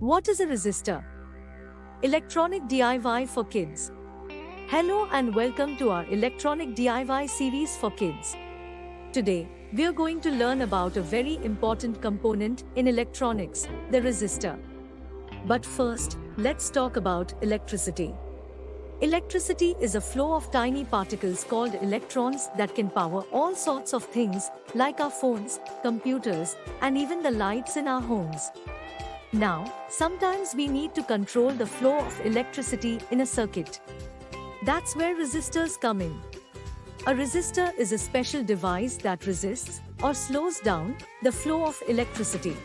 What is a resistor? Electronic DIY for kids. Hello and welcome to our electronic DIY series for kids. Today, we are going to learn about a very important component in electronics, the resistor. But first, let's talk about electricity. Electricity is a flow of tiny particles called electrons that can power all sorts of things, like our phones, computers, and even the lights in our homes. Now, sometimes we need to control the flow of electricity in a circuit. That's where resistors come in. A resistor is a special device that resists or slows down the flow of electricity.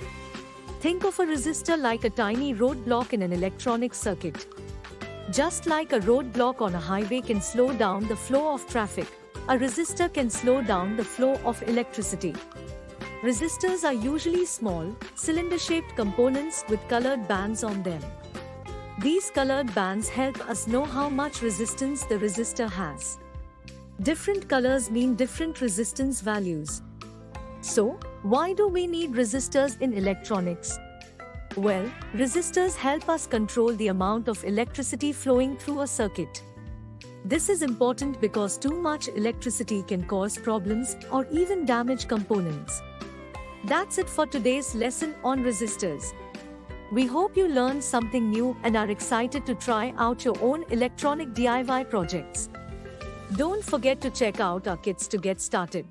Think of a resistor like a tiny roadblock in an electronic circuit. Just like a roadblock on a highway can slow down the flow of traffic, a resistor can slow down the flow of electricity. Resistors are usually small, cylinder-shaped components with colored bands on them. These colored bands help us know how much resistance the resistor has. Different colors mean different resistance values. So, why do we need resistors in electronics? Well, resistors help us control the amount of electricity flowing through a circuit. This is important because too much electricity can cause problems or even damage components. That's it for today's lesson on resistors. We hope you learned something new and are excited to try out your own electronic DIY projects. Don't forget to check out our kits to get started.